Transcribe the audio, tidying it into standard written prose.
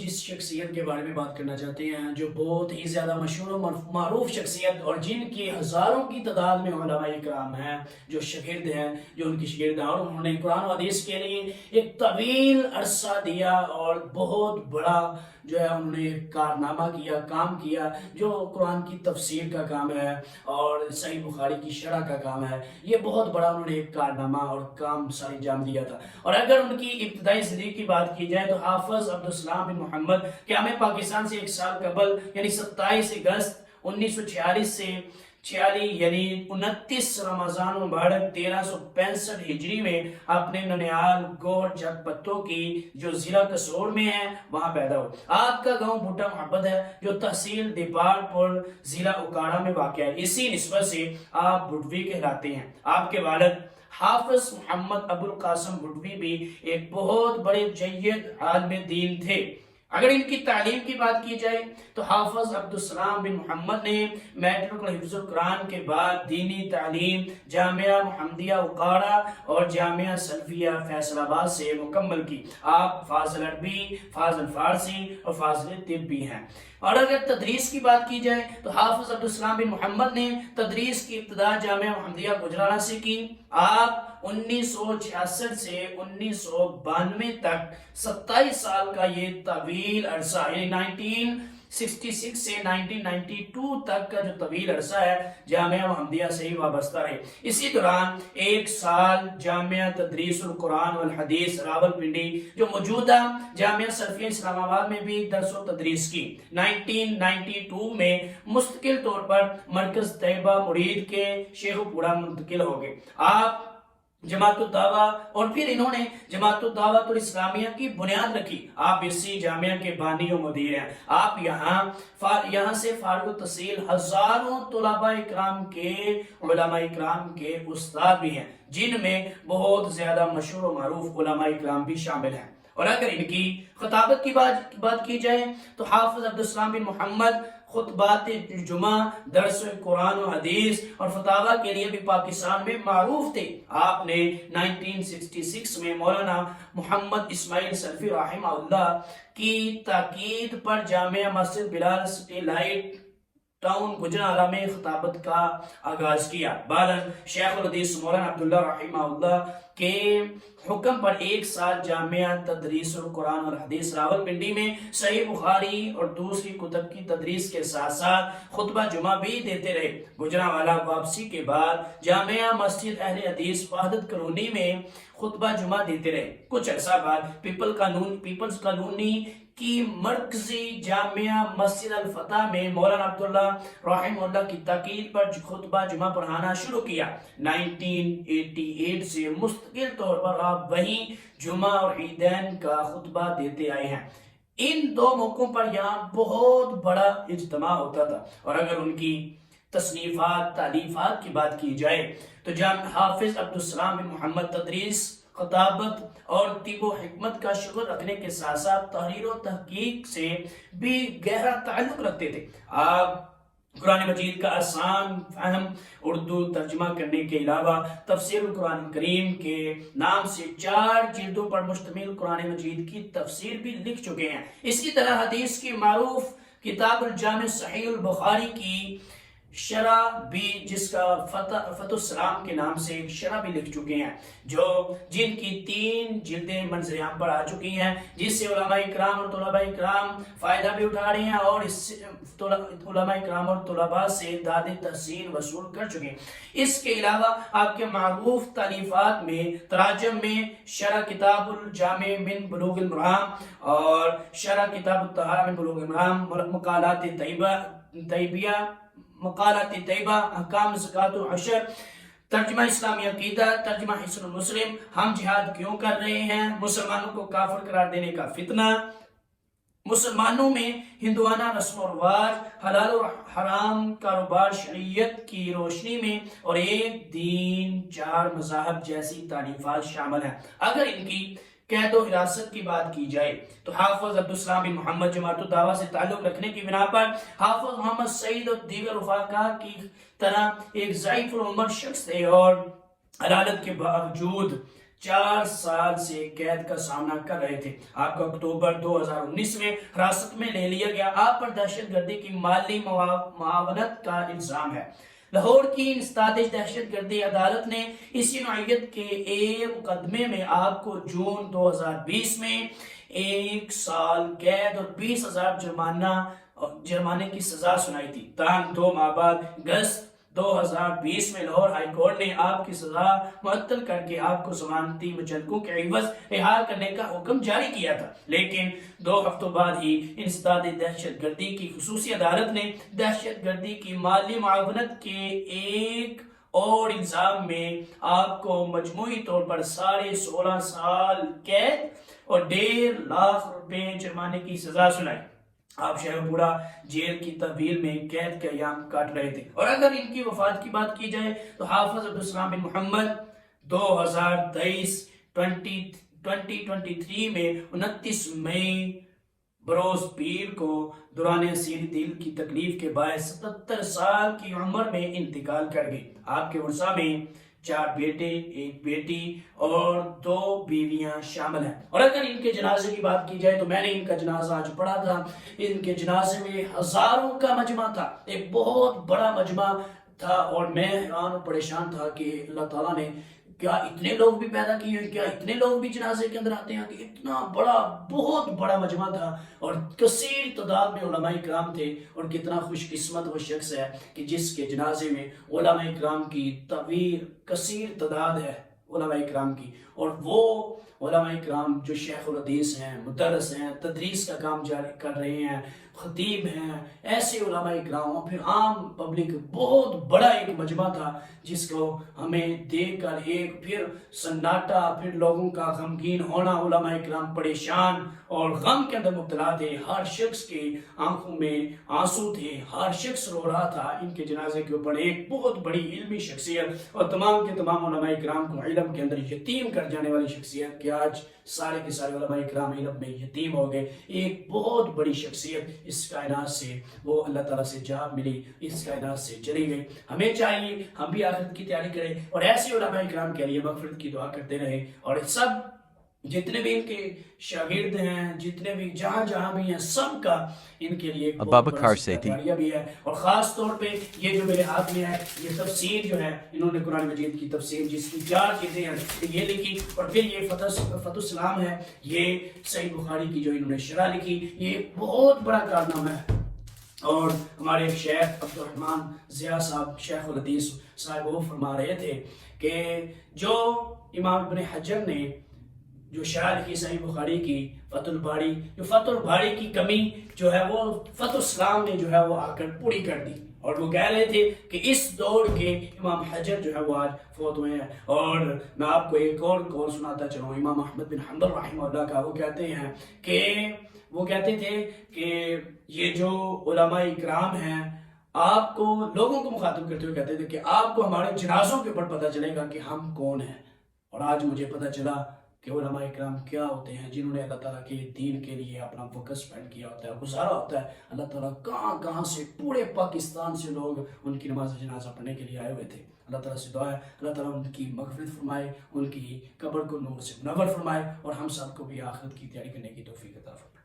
جس شخصیت کے بارے میں بات کرنا چاہتے ہیں جو بہت ہی زیادہ مشہور و معروف شخصیت اور جن کی ہزاروں کی تعداد میں علماء اکرام ہیں جو شاگرد ہیں جو ان کی شاگرد ہیں اور انہوں نے قرآن و حدیث کے لیے ایک طویل عرصہ دیا اور بہت بڑا جو ہے انہوں نے کارنامہ کیا، کام کیا، جو قرآن کی تفسیر کا کام ہے اور صحیح بخاری کی شرح کا کام ہے۔ یہ بہت بڑا انہوں نے ایک کارنامہ اور کام ساری انجام دیا تھا۔ اور اگر ان کی ابتدائی زندگی کی بات کی جائے تو حافظ عبدالسلام بن محمد قیام پاکستان سے 1 سال قبل یعنی 27 اگست 1946 سے 46 یعنی 29 رمضان مبارک 1365 ہجری میں اپنے ننیال گور جگ پتوں کی جو ضلع کسور میں ہے وہاں پیدا ہو۔ آپ کا گاؤں بھٹا محبت ہے جو تحصیل دیپال پور ضلع اوکاڑا میں واقع ہے۔ اسی نسبت سے آپ بھٹوی کہلاتے ہیں۔ آپ کے والد حافظ محمد ابو القاسم بھٹوی بھی ایک بہت بڑے جید عالم دین تھے۔ اگر ان کی تعلیم کی بات کی جائے تو حافظ عبدالسلام بن محمد نے میٹرک حفظ القرآن کے بعد دینی تعلیم جامعہ محمدیہ اوکاڑا اور جامعہ سلفیہ فیصل آباد سے مکمل کی۔ آپ فاضل عربی، فاضل فارسی اور فاضل طب بھی ہیں۔ اور اگر تدریس کی بات کی جائے تو حافظ عبدالسلام بن محمد نے تدریس کی ابتدا جامعہ محمدیہ گجرانہ سے کی۔ آپ 1966 سے 1992 تک 27 سال کا یہ طویل عرصہ یعنی 1966 سے 1992 تک کا جو طویل عرصہ ہے جامعہ محمدیہ سے ہی وابستہ رہے۔ اسی دوران 1 سال جامعہ تدریس القرآن والحدیث راولپنڈی جو موجودہ جامعہ سلفیہ اسلام آباد میں بھی درس و تدریس کی۔ 1992 میں مستقل طور پر مرکز طیبہ مرید کے شیخو پورا منتقل ہو گئے۔ آپ جماعت الدعوہ اور پھر انہوں نے جماعت الدعوت الاسلامیہ کی بنیاد رکھی۔ آپ اسی جامعہ کے بانی و مدیر ہیں۔ آپ یہاں سے فارغ التحصیل ہزاروں طلباء اکرام کے علماء اکرام کے استاد بھی ہیں جن میں بہت زیادہ مشہور و معروف علماء اکرام بھی شامل ہیں۔ اور اگر ان کی خطابت کی بات کی جائے تو حافظ عبدالسلام بن محمد خطبات جمعہ، درس قرآن و حدیث اور فتاوی کے لیے بھی پاکستان میں معروف تھے۔ آپ نے 1966 میں مولانا محمد اسماعیل سلفی رحمہ اللہ کی تاکید پر جامعہ مسجد بلال سیٹیلائٹ ٹاؤن گجرانوالہ میں خطابت کا آغاز کیا۔ بعد شیخ الحدیث مولانا عبداللہ رحمہ اللہ کے حکم پر 1 سال جامعہ تدریس القرآن اور حدیث راولپنڈی میں صحیح بخاری اور دوسری کتب کی تدریس کے ساتھ ساتھ خطبہ جمعہ بھی دیتے رہے۔ گجرانوالہ واپسی کے بعد جامعہ مسجد اہل حدیث وحدت کالونی میں خطبہ جمعہ دیتے رہے۔ کچھ عرصہ بعد پیپلز کالونی کی مرکزی جامعہ مسجد الفتح میں مولانا عبداللہ رحمہ اللہ کی تاکید پر خطبہ جمعہ پڑھانا شروع کیا۔ 1988 سے مستقل طور پر آپ وہیں جمعہ اور عیدین کا خطبہ دیتے آئے ہیں۔ ان 2 موقعوں پر یہاں بہت بڑا اجتماع ہوتا تھا۔ اور اگر ان کی تصنیفات تالیفات کی بات کی جائے تو حافظ عبدالسلام بن محمد تدریس، خطابت اور طب و حکمت کا شغل رکھنے کے ساتھ ساتھ تحریر و تحقیق سے بھی گہرا تعلق رکھتے تھے۔ آپ قرآن مجید کا آسان فہم اردو ترجمہ کرنے کے علاوہ تفسیر القرآن کریم کے نام سے 4 جلدوں پر مشتمل قرآن مجید کی تفسیر بھی لکھ چکے ہیں۔ اسی طرح حدیث کی معروف کتاب الجامع صحیح البخاری کی شرح بھی جس کا فتح السلام کے نام سے ایک شرح بھی لکھ چکے ہیں جن کی 3 جلدیں منظر عام پر آ چکی ہیں، جس سے علماء اکرام اور طلباء اکرام فائدہ بھی اٹھا رہے ہیں اور اس علماء اکرام اور طلباء سے داد تحسین وصول کر چکے ہیں۔ اس کے علاوہ آپ کے معروف تالیفات میں تراجم میں شرح کتاب الجامع من بلوغ المرام اور شرح کتاب الطہارہ من بلوغ المرام، مقالات طیبہ، احکام زکوٰۃ و عشر، ترجمہ اسلامی عقیدہ، ترجمہ حسن المسلم، ہم جہاد کیوں کر رہے ہیں، مسلمانوں کو کافر قرار دینے کا فتنہ، مسلمانوں میں ہندوانہ رسم و رواج، حلال و حرام کاروبار شریعت کی روشنی میں اور ایک دین 4 مذاہب جیسی تعلیفات شامل ہیں۔ اگر ان کی قید و حراست کی بات کی جائے تو حافظ عبدالسلام بن محمد جماعت الدعوہ سے تعلق رکھنے کی بنا پر حافظ محمد سعید اور دیگر رفقا کی طرح ایک ضعیف العمر شخص تھے اور عدالت کے باوجود 4 سال سے قید کا سامنا کر رہے تھے۔ آپ کو اکتوبر 2019 میں حراست میں لے لیا گیا۔ آپ پر دہشت گردی کی مالی معاونت کا الزام ہے۔ لاہور کی انسداد دہشت گردی عدالت نے اسی نوعیت کے ایک مقدمے میں آپ کو جون 2020 میں 1 سال قید اور 20,000 جرمانے کی سزا سنائی تھی۔ تاہم 2 ماہ بعد اگست 2020 میں لاہور ہائی کورٹ نے آپ کی سزا معطل کر کے آپ کو ضمانتی مچلقوں کے عوض رہا کرنے کا حکم جاری کیا تھا، لیکن 2 ہفتوں بعد ہی انسداد دہشت گردی کی خصوصی عدالت نے دہشت گردی کی مالی معاونت کے ایک اور الزام میں آپ کو مجموعی طور پر 16.5 سال قید اور 1.5 لاکھ روپے جرمانے کی سزا سنائی۔ آپ شہر پورا جیل کی تحویل میں قید کے ایام کاٹ رہے تھے۔ اور اگر ان کی وفات کی بات کی جائے تو حافظ عبدالسلام بن محمد 2023 میں 29 مئی بروز پیر کو دوران اسیر دل کی تکلیف کے باعث 77 سال کی عمر میں انتقال کر گئی۔ آپ کے ورثہ میں 4 بیٹے، 1 بیٹی اور 2 بیویاں شامل ہیں۔ اور اگر ان کے جنازے کی بات کی جائے تو میں نے ان کا جنازہ آج پڑھا تھا۔ ان کے جنازے میں ہزاروں کا مجمع تھا، ایک بہت بڑا مجمع تھا، اور میں حیران اور پریشان تھا کہ اللہ تعالیٰ نے کیا اتنے لوگ بھی پیدا کیے ہیں، کیا اتنے لوگ بھی جنازے کے اندر آتے ہیں کہ اتنا بڑا بہت بڑا مجمع تھا اور کثیر تعداد میں علماء کرام تھے۔ اور کتنا خوش قسمت وہ شخص ہے کہ جس کے جنازے میں علماء کرام کی طویل کثیر تعداد ہے علماء کرام کی، اور وہ علماء کرام جو شیخ الحدیث ہیں، مدرس ہیں، تدریس کا کام جاری کر رہے ہیں، خطیب ہیں، ایسے علماء کرام، پھر عام پبلک، بہت بڑا ایک مجمع تھا جس کو ہمیں دیکھ کر ایک پھر سناٹا، پھر لوگوں کا غمگین ہونا، علماء کرام پریشان اور غم کے اندر مبتلا تھے، ہر شخص کے آنکھوں میں آنسو تھے، ہر شخص رو رہا تھا ان کے جنازے کے اوپر۔ ایک بہت بڑی علمی شخصیت اور تمام کے تمام علماء کرام کو علم کے اندر یتیم کر جانے والی شخصیت کہ آج سارے کے سارے علماء کرام علم میں یتیم ہو گئے، ایک بہت بڑی شخصیت اس کائنات سے وہ اللہ تعالیٰ سے جا ملی، اس کائنات سے چلی گئی۔ ہمیں چاہیے ہم بھی آخرت کی تیاری کریں اور ایسے علماء کرام کے لیے مغفرت کی دعا کرتے رہیں، اور سب جتنے بھی ان کے شاگرد ہیں، جتنے بھی جہاں جہاں بھی ہیں، سب کا ان کے لیے Abubakar Sethi. بھی ہے۔ اور خاص طور پہ یہ جو میرے ہاتھ میں ہے، یہ تفسیر جو ہے انہوں نے قرآن مجید کی تفسیر جس کی 4 چیزیں ہیں یہ لکھی، اور پھر یہ فتح السلام ہے، یہ صحیح بخاری کی جو انہوں نے شرح لکھی، یہ بہت بڑا کارنامہ ہے۔ اور ہمارے شیخ عبدالرحمن ضیاء صاحب، شیخ الحدیث صاحب، وہ فرما رہے تھے کہ جو امام ابن حجر نے جو شرح لکھی صحیح بخاری کی، فتح الباری، جو فتح الباری کی کمی جو ہے وہ فتح الاسلام نے جو ہے وہ آ کر پوری کر دی، اور وہ کہہ رہے تھے کہ اس دور کے امام حجر جو ہے وہ آج فوت ہوئے ہیں۔ اور میں آپ کو ایک اور قول سناتا چلوں امام احمد بن حنبل رحمہ اللہ کا، وہ کہتے ہیں کہ وہ کہتے تھے کہ یہ جو علماء اکرام ہیں، آپ کو لوگوں کو مخاطب کرتے ہوئے کہتے تھے کہ آپ کو ہمارے جنازوں کے اوپر پتہ چلے گا کہ ہم کون ہیں۔ اور آج مجھے پتہ چلا کہ علماء اکرام کیا ہوتے ہیں، جنہوں نے اللہ تعالیٰ کے دین کے لیے اپنا وقت سپینڈ کیا ہوتا ہے، گزارا ہوتا ہے۔ اللہ تعالیٰ کہاں کہاں سے، پورے پاکستان سے لوگ ان کی نماز جنازہ پڑھنے کے لیے آئے ہوئے تھے۔ اللہ تعالیٰ سے دعا ہے اللہ تعالیٰ ان کی مغفرت فرمائے، ان کی قبر کو نور سے منور فرمائے، اور ہم سب کو بھی آخرت کی تیاری کرنے کی توفیق عطا فرمائے۔